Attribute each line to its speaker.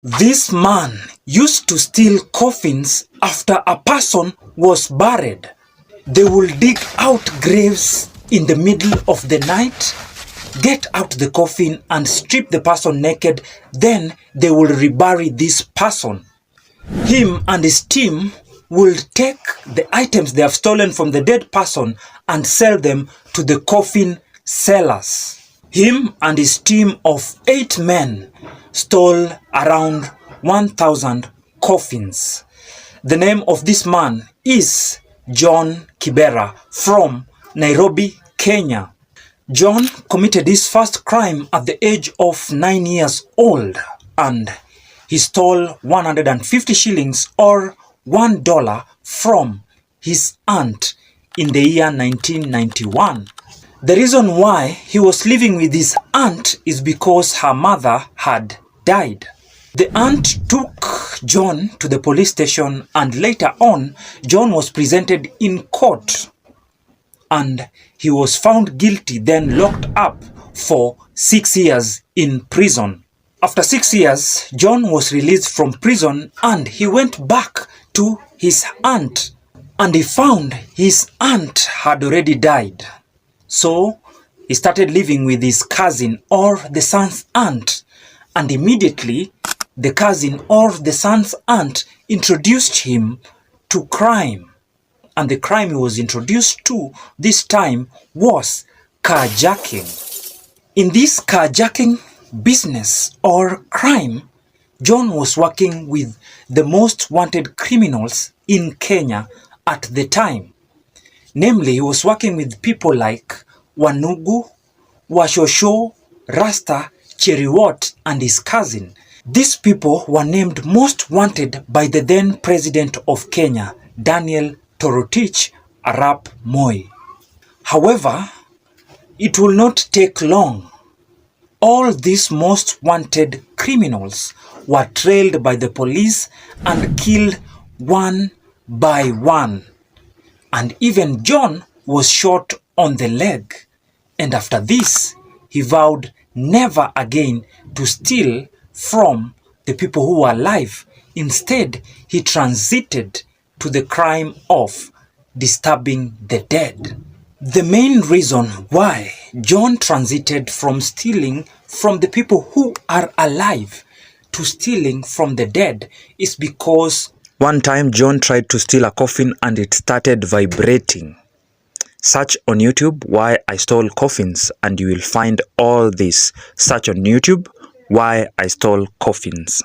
Speaker 1: This man used to steal coffins after a person was buried. They will dig out graves in the middle of the night, get out the coffin and strip the person naked, then they will rebury this person. Him and his team will take the items they have stolen from the dead person and sell them to the coffin sellers. Him and his team of 8 men stole around 1,000 coffins. The name of this man is John Kibera from Nairobi, Kenya. John committed his first crime at the age of 9 years old, and he stole 150 shillings or $1 from his aunt in the year 1991. The reason why he was living with his aunt is because her mother had died. The aunt took John to the police station, and later on, John was presented in court and he was found guilty, then locked up for 6 years in prison. After 6 years, John was released from prison and he went back to his aunt, and he found his aunt had already died. So he started living with his cousin or the son's aunt, and immediately the cousin or the son's aunt introduced him to crime. And the crime he was introduced to this time was carjacking. In this carjacking business or crime, John was working with the most wanted criminals in Kenya at the time. Namely, he was working with people like Wanugu, Washosho, Rasta, Cheriwot, and his cousin. These people were named most wanted by the then president of Kenya, Daniel Torotich Arap Moi. However, it will not take long. All these most wanted criminals were trailed by the police and killed one by one. And even John was shot on the leg. And after this, he vowed never again to steal from the people who were alive. Instead, he transited to the crime of disturbing the dead. The main reason why John transited from stealing from the people who are alive to stealing from the dead is because one time John tried to steal a coffin and it started vibrating. Search on YouTube why I stole coffins and you will find all this. Search on YouTube why I stole coffins.